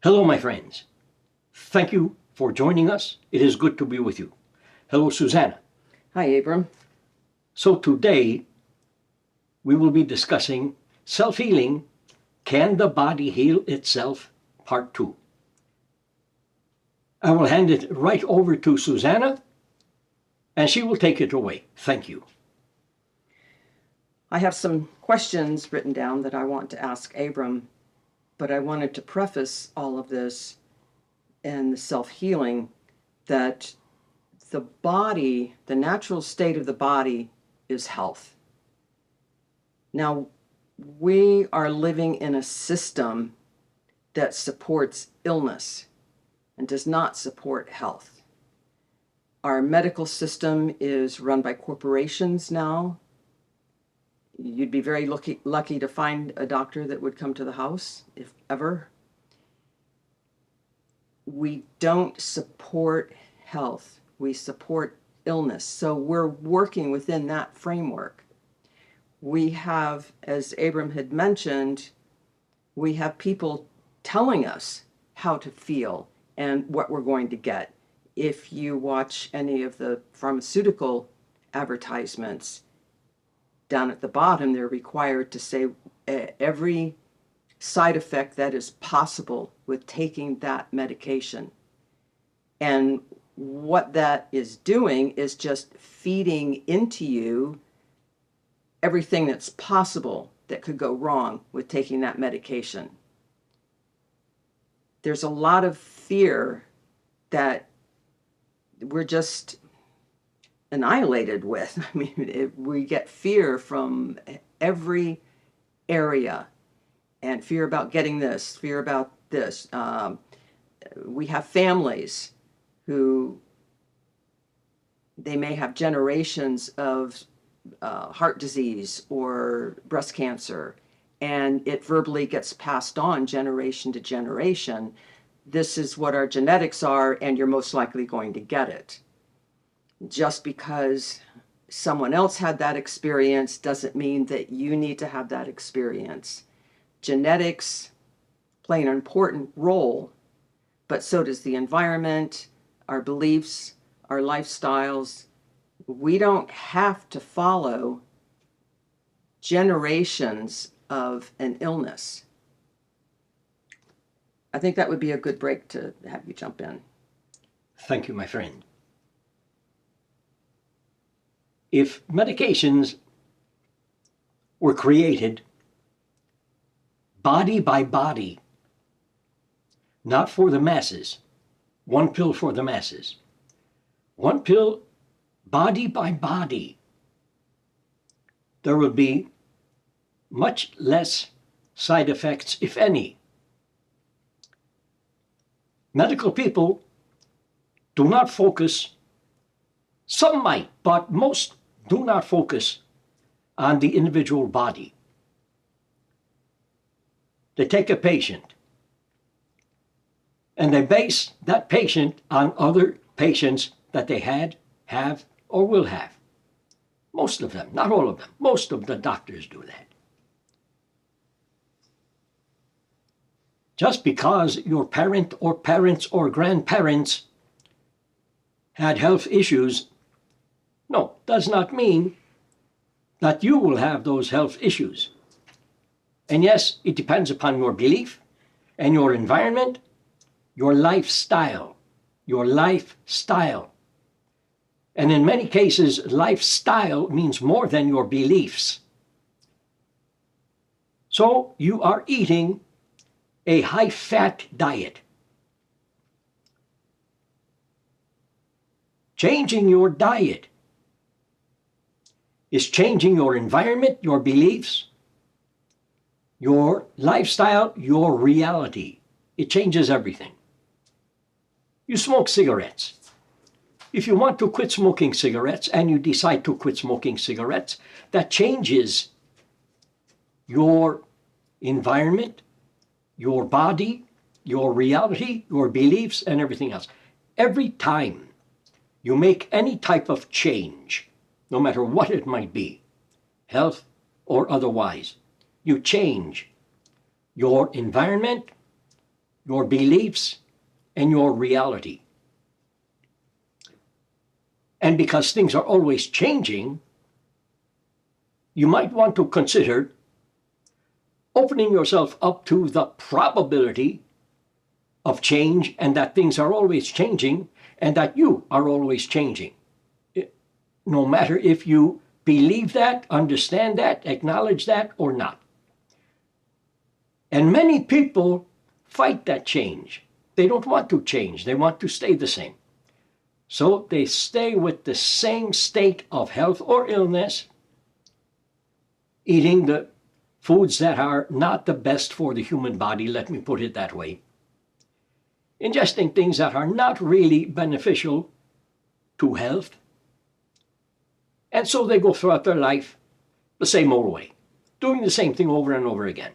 Hello, my friends. Thank you for joining us. It is good to be with you. Hello, Susanna. Hi, Abram. So today we will be discussing self-healing. Can the body heal itself? Part 2. I will hand it right over to Susanna and she will take it away. Thank you. I have some questions written down that I want to ask Abram, but I wanted to preface all of this and the self-healing that the body, the natural state of the body is health. Now, we are living in a system that supports illness and does not support health. Our medical system is run by corporations now. You'd be very lucky to find a doctor that would come to the house, if ever. We don't support health. We support illness. So we're working within that framework. We have, as Abram had mentioned, we have people telling us how to feel and what we're going to get. If you watch any of the pharmaceutical advertisements, down at the bottom, they're required to say every side effect that is possible with taking that medication. And what that is doing is just feeding into you everything that's possible that could go wrong with taking that medication. There's a lot of fear that we're just annihilated with. I mean, we get fear from every area, and fear about getting this, fear about this. We have families who they may have generations of heart disease or breast cancer, and it verbally gets passed on generation to generation. This is what our genetics are, and you're most likely going to get it. Just because someone else had that experience doesn't mean that you need to have that experience. Genetics play an important role, but so does the environment, our beliefs, our lifestyles. We don't have to follow generations of an illness. I think that would be a good break to have you jump in. Thank you, my friend. If medications were created body by body, not for the masses, one pill for the masses, one pill body by body, there would be much less side effects, if any. Medical people do not focus, some might, but most do not focus on the individual body. They take a patient and they base that patient on other patients that they had, have, or will have. Most of them, not all of them, most of the doctors do that. Just because your parent or parents or grandparents had health issues, no, does not mean that you will have those health issues. And yes, it depends upon your belief and your environment, your lifestyle, your lifestyle. And in many cases, lifestyle means more than your beliefs. So you are eating a high-fat diet. Changing your diet is changing your environment, your beliefs, your lifestyle, your reality. It changes everything. You smoke cigarettes. If you want to quit smoking cigarettes and you decide to quit smoking cigarettes, that changes your environment, your body, your reality, your beliefs, and everything else. Every time you make any type of change, no matter what it might be, health or otherwise, you change your environment, your beliefs, and your reality. And because things are always changing, you might want to consider opening yourself up to the probability of change, and that things are always changing, and that you are always changing. No matter if you believe that, understand that, acknowledge that, or not. And many people fight that change. They don't want to change. They want to stay the same. So they stay with the same state of health or illness, eating the foods that are not the best for the human body, let me put it that way. Ingesting things that are not really beneficial to health. And so they go throughout their life the same old way, doing the same thing over and over again,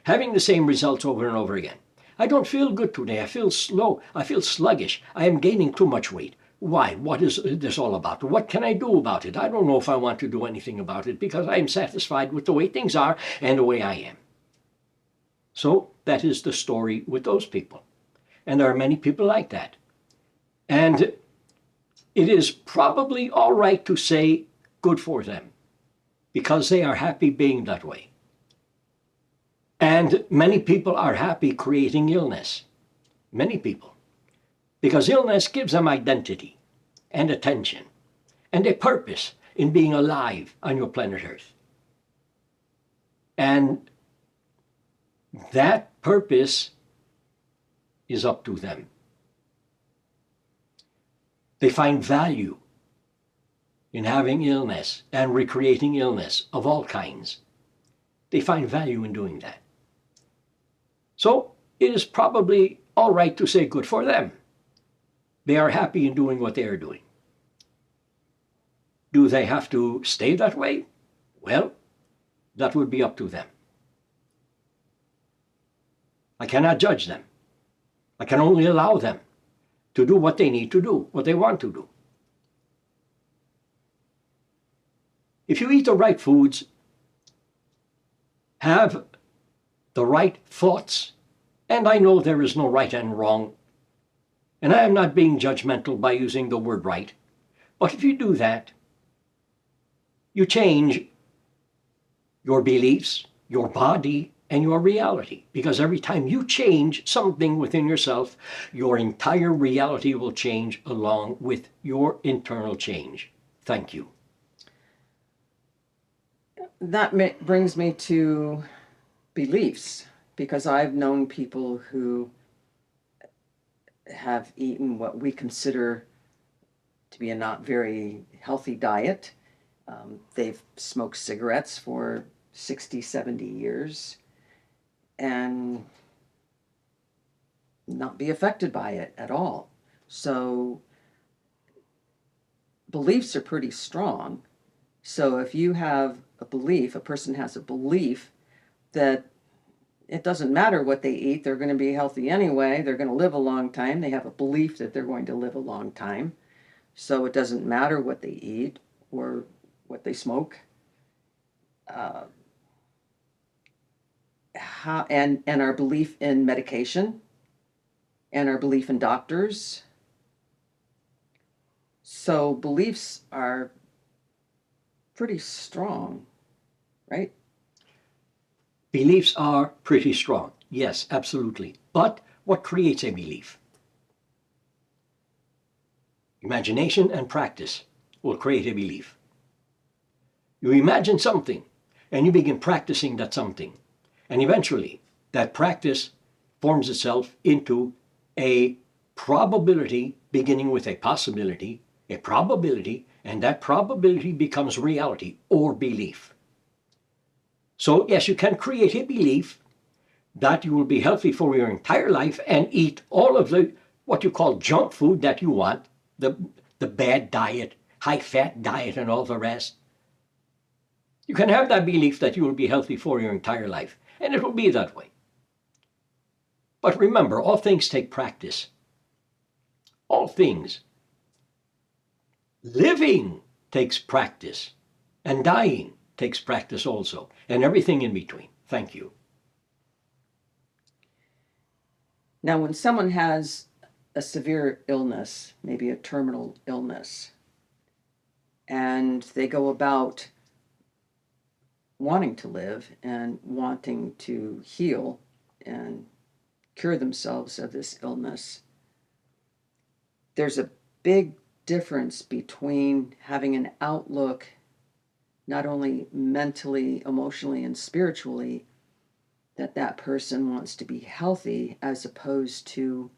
having the same results over and over again. I don't feel good today. I feel slow. I feel sluggish. I am gaining too much weight. Why? What is this all about? What can I do about it? I don't know if I want to do anything about it because I am satisfied with the way things are and the way I am. So that is the story with those people. And there are many people like that. And it is probably all right to say good for them because they are happy being that way. And many people are happy creating illness. Many people. Because illness gives them identity and attention and a purpose in being alive on your planet Earth. And that purpose is up to them. They find value in having illness and recreating illness of all kinds. They find value in doing that. So it is probably all right to say good for them. They are happy in doing what they are doing. Do they have to stay that way? Well, that would be up to them. I cannot judge them. I can only allow them to do what they need to do, what they want to do. If you eat the right foods, have the right thoughts, and I know there is no right and wrong, and I am not being judgmental by using the word right, but if you do that, you change your beliefs, your body, and your reality. Because every time you change something within yourself, your entire reality will change along with your internal change. Thank you. That brings me to beliefs, because I've known people who have eaten what we consider to be a not very healthy diet. They've smoked cigarettes for 60, 70 years and not be affected by it at all. So beliefs are pretty strong. So if you have a belief, a person has a belief that it doesn't matter what they eat, they're going to be healthy anyway, they're going to live a long time, they have a belief that they're going to live a long time, so it doesn't matter what they eat or what they smoke. And our belief in medication and our belief in doctors. So beliefs are pretty strong, right? Beliefs are pretty strong. Yes, absolutely. But what creates a belief? Imagination and practice will create a belief. You imagine something and you begin practicing that something. And eventually that practice forms itself into a probability beginning with a possibility, a probability, and that probability becomes reality or belief. So yes, you can create a belief that you will be healthy for your entire life and eat all of the what you call junk food that you want, the bad diet, high-fat diet and all the rest. You can have that belief that you will be healthy for your entire life, and it will be that way. But remember, all things take practice. All things. Living takes practice, and dying takes practice also, and everything in between. Thank you. Now, when someone has a severe illness, maybe a terminal illness, and they go about wanting to live and wanting to heal and cure themselves of this illness, there's a big difference between having an outlook not only mentally, emotionally, and spiritually that that person wants to be healthy, as opposed to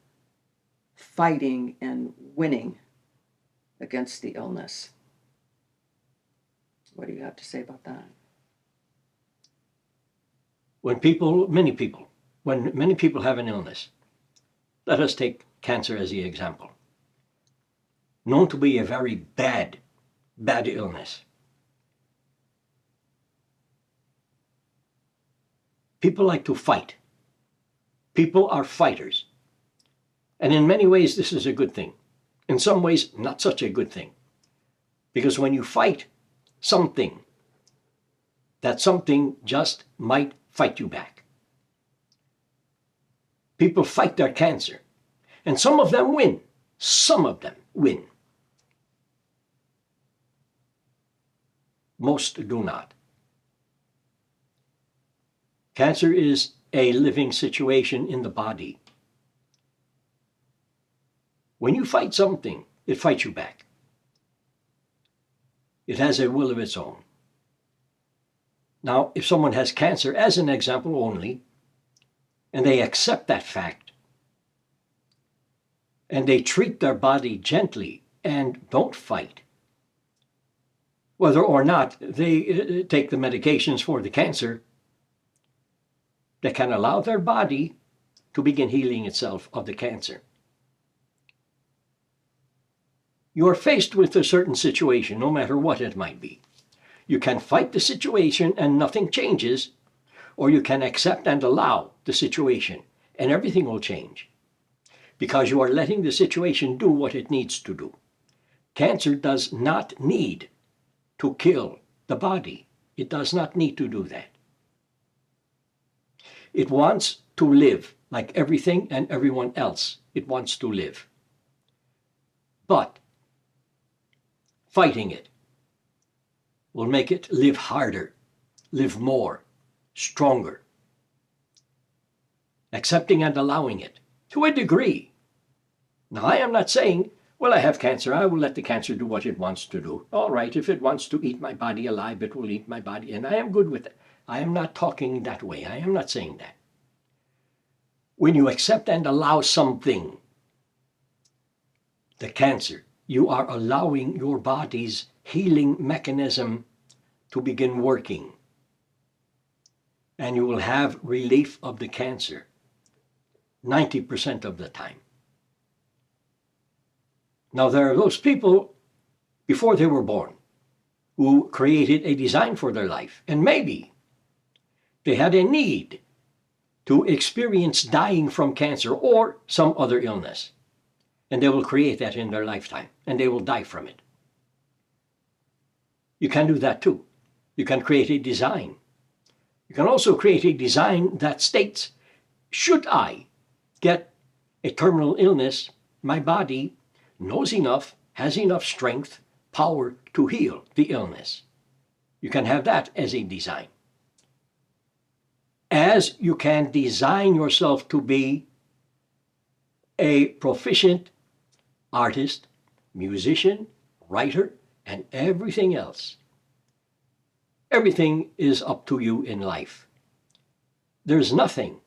fighting and winning against the illness. What do you have to say about that? When many people have an illness, let us take cancer as the example, known to be a very bad illness. People like to fight. People are fighters. And in many ways, this is a good thing. In some ways, not such a good thing. Because when you fight something, that something just might fight you back. People fight their cancer. And some of them win. Some of them win. Most do not. Cancer is a living situation in the body. When you fight something, it fights you back. It has a will of its own. Now, if someone has cancer, as an example only, and they accept that fact, and they treat their body gently and don't fight, whether or not they take the medications for the cancer, that can allow their body to begin healing itself of the cancer. You are faced with a certain situation, no matter what it might be. You can fight the situation and nothing changes, or you can accept and allow the situation and everything will change, because you are letting the situation do what it needs to do. Cancer does not need to kill the body. It does not need to do that. It wants to live like everything and everyone else. It wants to live. But fighting it will make it live harder, live more, stronger. Accepting and allowing it to a degree. Now, I am not saying, well, I have cancer, I will let the cancer do what it wants to do. All right, if it wants to eat my body alive, it will eat my body, and I am good with it. I am not talking that way. I am not saying that. When you accept and allow something, the cancer, you are allowing your body's healing mechanism to begin working. And you will have relief of the cancer 90% of the time. Now, there are those people before they were born who created a design for their life, and maybe they had a need to experience dying from cancer or some other illness. And they will create that in their lifetime, and they will die from it. You can do that too. You can create a design. You can also create a design that states, should I get a terminal illness, my body knows enough, has enough strength, power to heal the illness. You can have that as a design. As you can design yourself to be a proficient artist, musician, writer, and everything else. Everything is up to you in life. There's nothing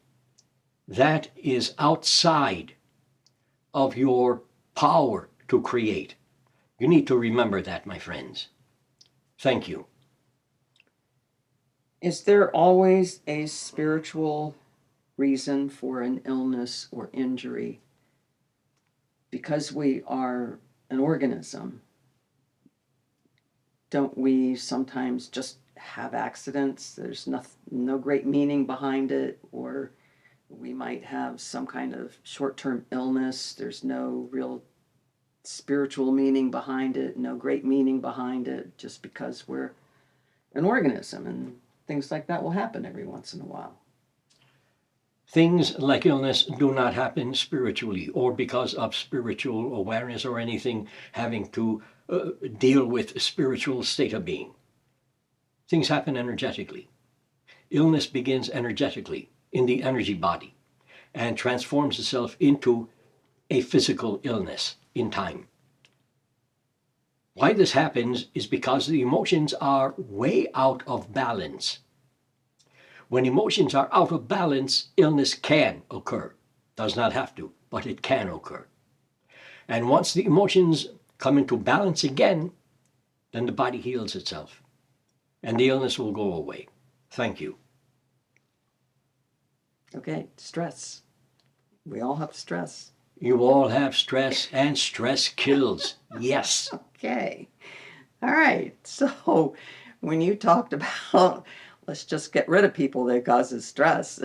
that is outside of your power to create. You need to remember that, my friends. Thank you. Is there always a spiritual reason for an illness or injury? Because we are an organism, don't we sometimes just have accidents? There's no great meaning behind it, or we might have some kind of short-term illness. There's no real spiritual meaning behind it, no great meaning behind it, just because we're an organism, and things like that will happen every once in a while. Things like illness do not happen spiritually or because of spiritual awareness or anything having to deal with spiritual state of being. Things happen energetically. Illness begins energetically in the energy body and transforms itself into a physical illness in time. Why this happens is because the emotions are way out of balance. When emotions are out of balance, illness can occur. Does not have to, but it can occur. And once the emotions come into balance again, then the body heals itself and the illness will go away. Thank you. Okay, stress. We all have stress. You all have stress, and stress kills. Yes. Okay. All right. So when you talked about let's just get rid of people that causes stress.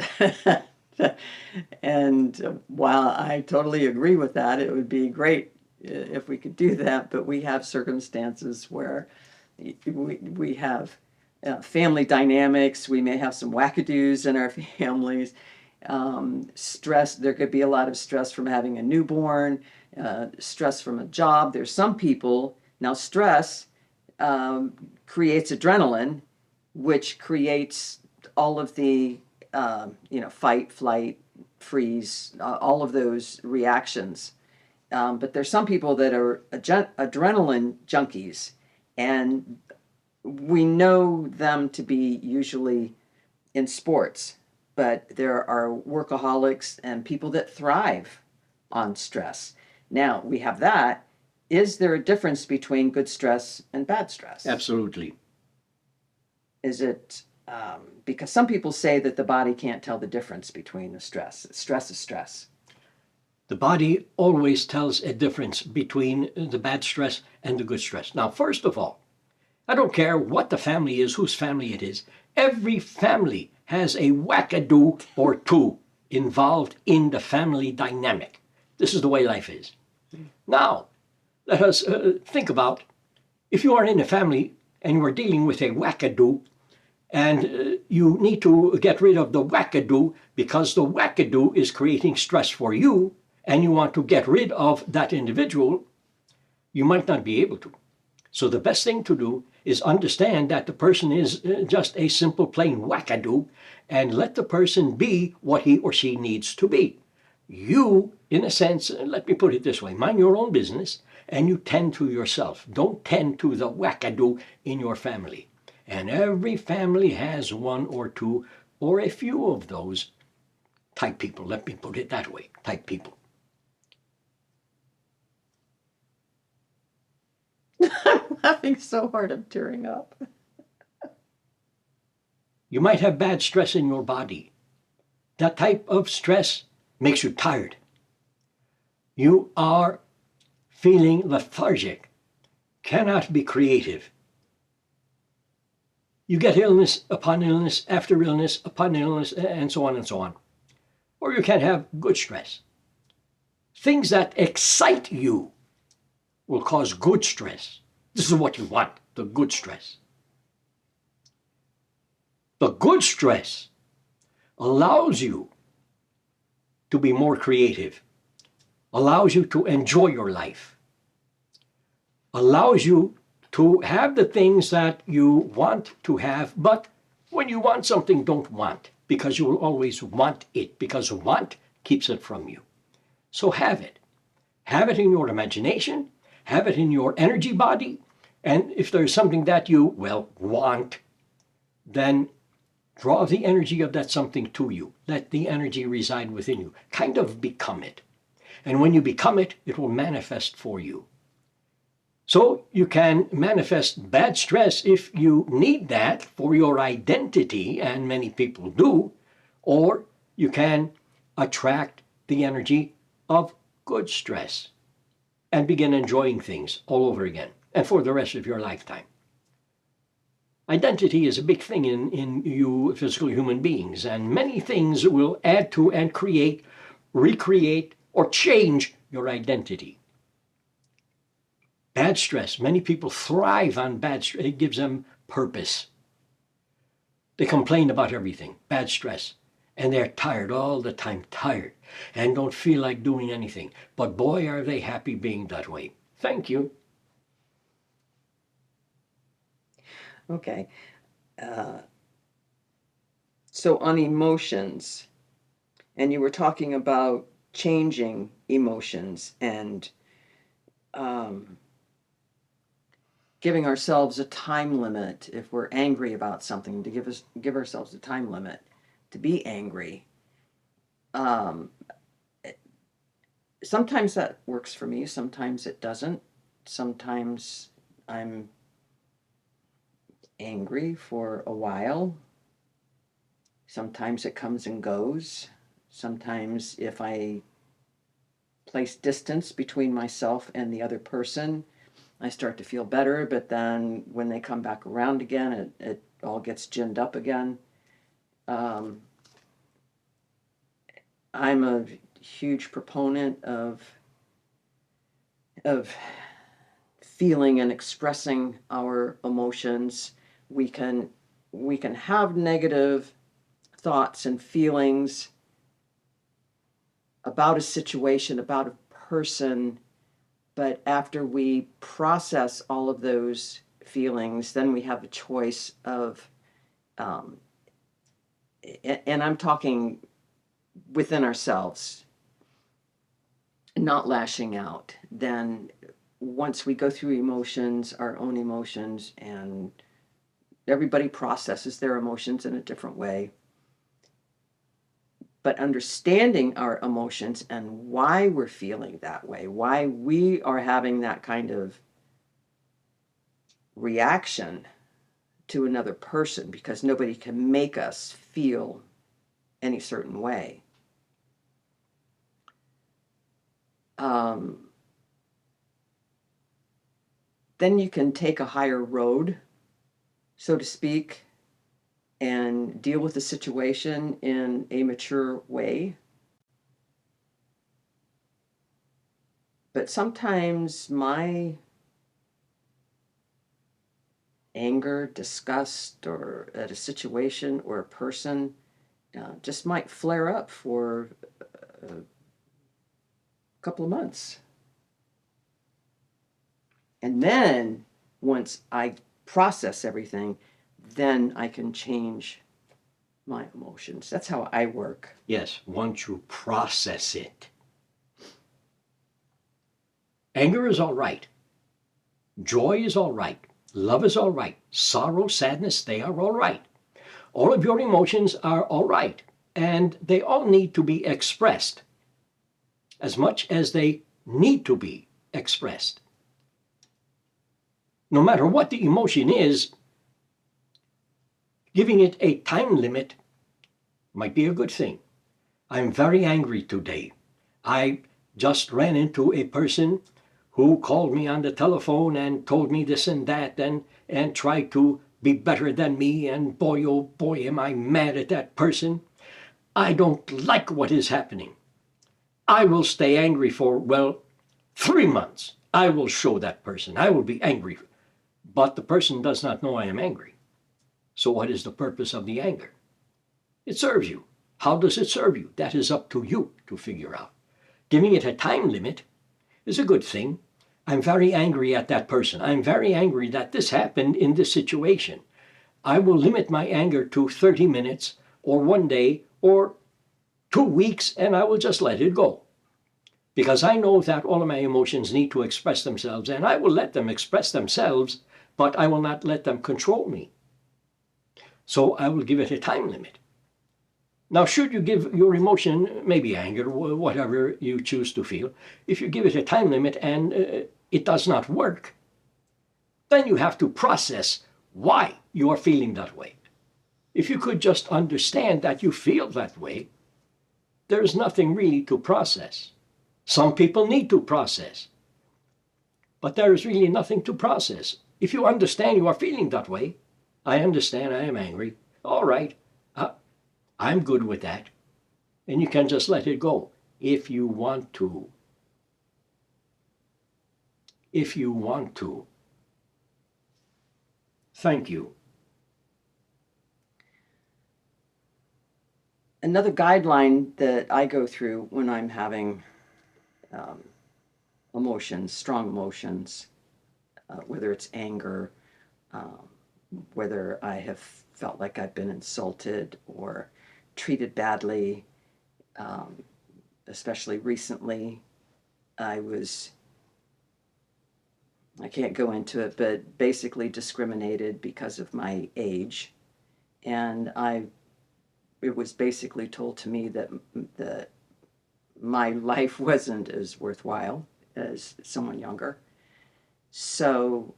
And while I totally agree with that, it would be great if we could do that, but we have circumstances where we have family dynamics, we may have some wackadoos in our families, stress, there could be a lot of stress from having a newborn, stress from a job. There's some people, now stress creates adrenaline, which creates all of the, fight, flight, freeze, all of those reactions. But there's some people that are adrenaline junkies, and we know them to be usually in sports, but there are workaholics and people that thrive on stress. Now, we have that. Is there a difference between good stress and bad stress? Absolutely. Is it because some people say that the body can't tell the difference between the stress? Stress is stress. The body always tells a difference between the bad stress and the good stress. Now, first of all, I don't care what the family is, whose family it is. Every family has a wackadoo or two involved in the family dynamic. This is the way life is. Now, let us think about if you are in a family and you are dealing with a wackadoo and you need to get rid of the wackadoo because the wackadoo is creating stress for you and you want to get rid of that individual, you might not be able to. So the best thing to do is understand that the person is just a simple plain wackadoo and let the person be what he or she needs to be. You, in a sense, let me put it this way, mind your own business and you tend to yourself. Don't tend to the wackadoo in your family. And every family has one or two or a few of those type people. Let me put it that way, type people. I'm laughing so hard I'm tearing up. You might have bad stress in your body. That type of stress makes you tired. You are feeling lethargic, cannot be creative. You get illness upon illness after illness upon illness and so on and so on. Or you can have good stress. Things that excite you will cause good stress. This is what you want, the good stress. The good stress allows you to be more creative, allows you to enjoy your life, allows you to have the things that you want to have, but when you want something, don't want, because you will always want it, because want keeps it from you. So have it. Have it in your imagination, have it in your energy body, and if there's something that you, want, then draw the energy of that something to you. Let the energy reside within you. Kind of become it. And when you become it, it will manifest for you. So you can manifest bad stress if you need that for your identity, and many people do, or you can attract the energy of good stress and begin enjoying things all over again and for the rest of your lifetime. Identity is a big thing in you physical human beings, and many things will add to and create, recreate, or change your identity. Bad stress. Many people thrive on bad stress. It gives them purpose. They complain about everything. Bad stress. And they're tired all the time, tired, and don't feel like doing anything. But boy, are they happy being that way. Thank you. Okay. So on emotions, and you were talking about changing emotions and giving ourselves a time limit if we're angry about something, to give ourselves a time limit to be angry. Sometimes that works for me, sometimes it doesn't. Sometimes I'm angry for a while. Sometimes it comes and goes. Sometimes if I place distance between myself and the other person, I start to feel better, but then when they come back around again, it all gets ginned up again. I'm a huge proponent of feeling and expressing our emotions. We can have negative thoughts and feelings about a situation, about a person, but after we process all of those feelings, then we have a choice of, and I'm talking within ourselves, not lashing out. Then once we go through emotions, our own emotions, and everybody processes their emotions in a different way. But understanding our emotions and why we're feeling that way, why we are having that kind of reaction to another person, because nobody can make us feel any certain way. Then you can take a higher road, so to speak, and deal with the situation in a mature way. But sometimes my anger, disgust, or at a situation or a person just might flare up for a couple of months. And then once I process everything, then I can change my emotions. That's how I work. Yes, once you process it. Anger is all right. Joy is all right. Love is all right. Sorrow, sadness, they are all right. All of your emotions are all right. And they all need to be expressed as much as they need to be expressed. No matter what the emotion is, giving it a time limit might be a good thing. I'm very angry today. I just ran into a person who called me on the telephone and told me this and that and tried to be better than me, and boy, oh boy, am I mad at that person. I don't like what is happening. I will stay angry for, 3 months. I will show that person. I will be angry. But the person does not know I am angry. So what is the purpose of the anger? It serves you. How does it serve you? That is up to you to figure out. Giving it a time limit is a good thing. I'm very angry at that person. I'm very angry that this happened in this situation. I will limit my anger to 30 minutes or 1 day or 2 weeks, and I will just let it go. Because I know that all of my emotions need to express themselves, and I will let them express themselves, but I will not let them control me. So I will give it a time limit. Now, should you give your emotion, maybe anger, whatever you choose to feel, if you give it a time limit and it does not work, then you have to process why you are feeling that way. If you could just understand that you feel that way, there's nothing really to process. Some people need to process, but there is really nothing to process. If you understand you are feeling that way, I understand I am angry. All right, I'm good with that. And you can just let it go if you want to. If you want to. Thank you. another guideline that I go through when I'm having emotions, strong emotions, whether it's anger, um, whether I have felt like I've been insulted or treated badly, um, especially recently. I can't go into it, but basically discriminated because of my age. And it was basically told to me that my life wasn't as worthwhile as someone younger. So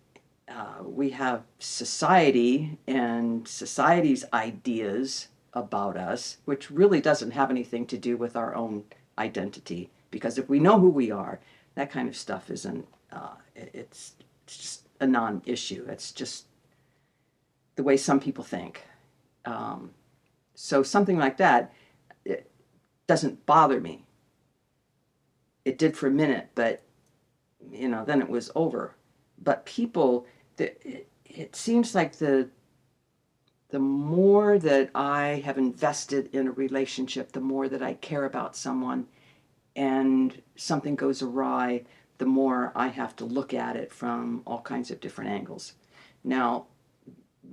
we have society and society's ideas about us, which really doesn't have anything to do with our own identity. Because if we know who we are, that kind of stuff isn't, it's just a non issue. It's just the way some people think. Um, so something like that, it doesn't bother me. It did for a minute, but then it was over. But people, it seems like the more that I have invested in a relationship, the more that I care about someone, and something goes awry, the more I have to look at it from all kinds of different angles. Now,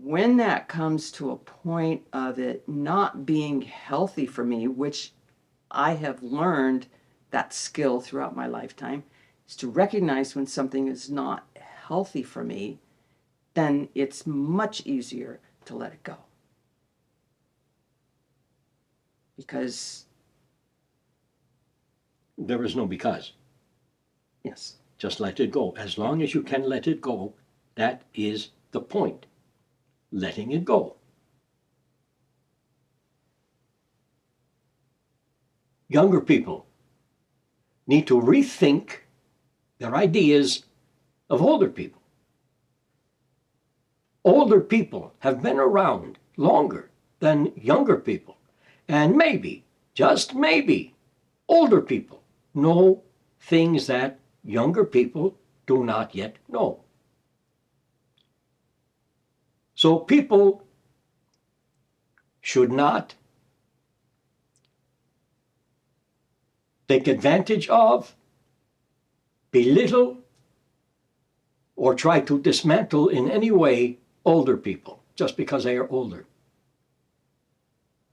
when that comes to a point of it not being healthy for me, which I have learned that skill throughout my lifetime, is to recognize when something is not healthy for me, then it's much easier to let it go. Because, There is no because. yes, Just let it go. As long as you can let it go, that is the point. Letting it go. Younger people need to rethink their ideas of older people. Older people have been around longer than younger people. And maybe, just maybe, older people know things that younger people do not yet know. So people should not take advantage of, belittle, or try to dismantle in any way older people just because they are older.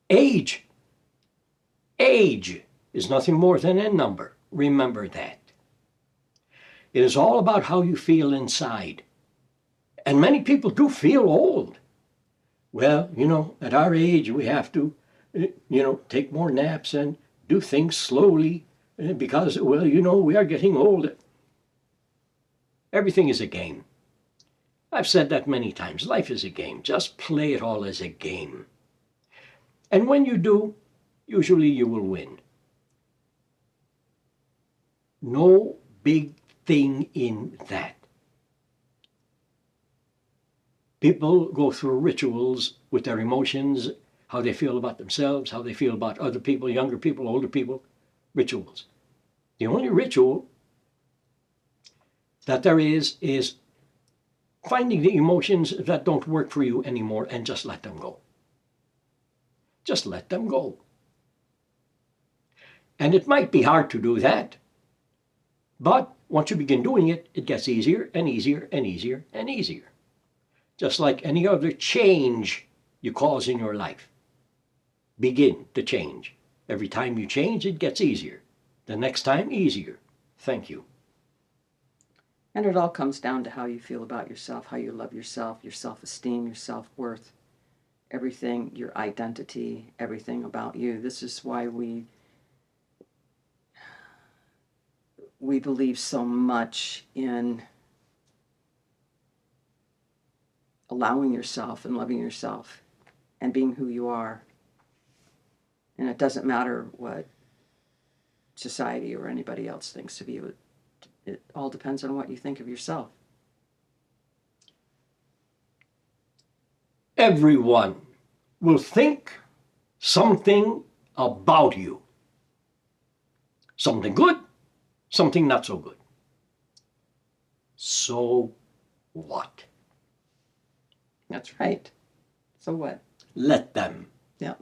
Age is nothing more than a number. Remember that. It is all about how you feel inside. And many people do feel old. Well, at our age, we have to, take more naps and do things slowly because, we are getting old. Everything is a game. I've said that many times. Life is a game. Just play it all as a game. And when you do, usually you will win. No big thing in that. People go through rituals with their emotions, how they feel about themselves, how they feel about other people, younger people, older people, rituals. The only ritual that there is finding the emotions that don't work for you anymore and just let them go. Just let them go. And it might be hard to do that, but once you begin doing it, it gets easier and easier and easier and easier. Just like any other change you cause in your life. Begin to change. Every time you change, it gets easier. The next time, easier. Thank you. and it all comes down to how you feel about yourself, how you love yourself, your self-esteem, your self-worth, everything, your identity, everything about you. This is why we believe so much in allowing yourself and loving yourself and being who you are. And it doesn't matter what society or anybody else thinks of you. It all depends on what you think of yourself. Everyone will think something about you. Something good, something not so good. So what? That's right. So what? Let them. Yeah.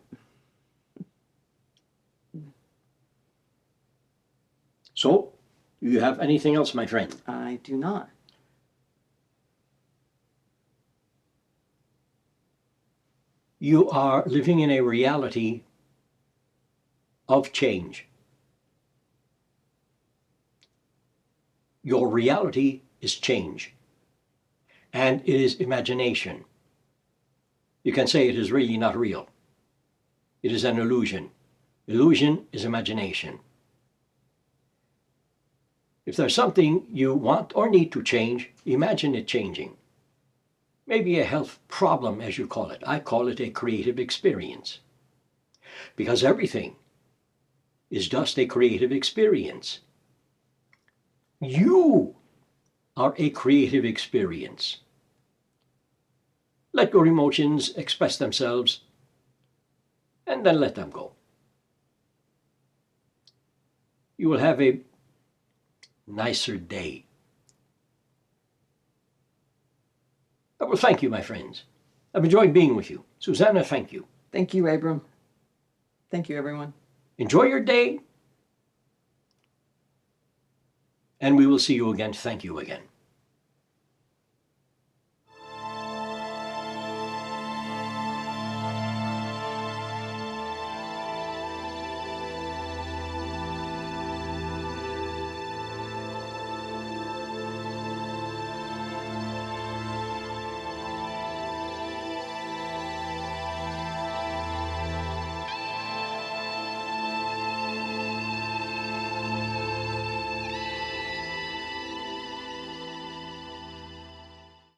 So, do you have anything else, my friend? I do not. You are living in a reality of change. Your reality is change, and it is imagination. You can say it is really not real. It is an illusion. Illusion is imagination. If there's something you want or need to change, imagine it changing. Maybe a health problem, as you call it. I call it a creative experience. Because everything is just a creative experience. You are a creative experience. Let your emotions express themselves, and then let them go. You will have a nicer day. Well, thank you, my friends. I've enjoyed being with you. Susanna, thank you. Thank you, Abram. Thank you, everyone. Enjoy your day, and we will see you again. Thank you again.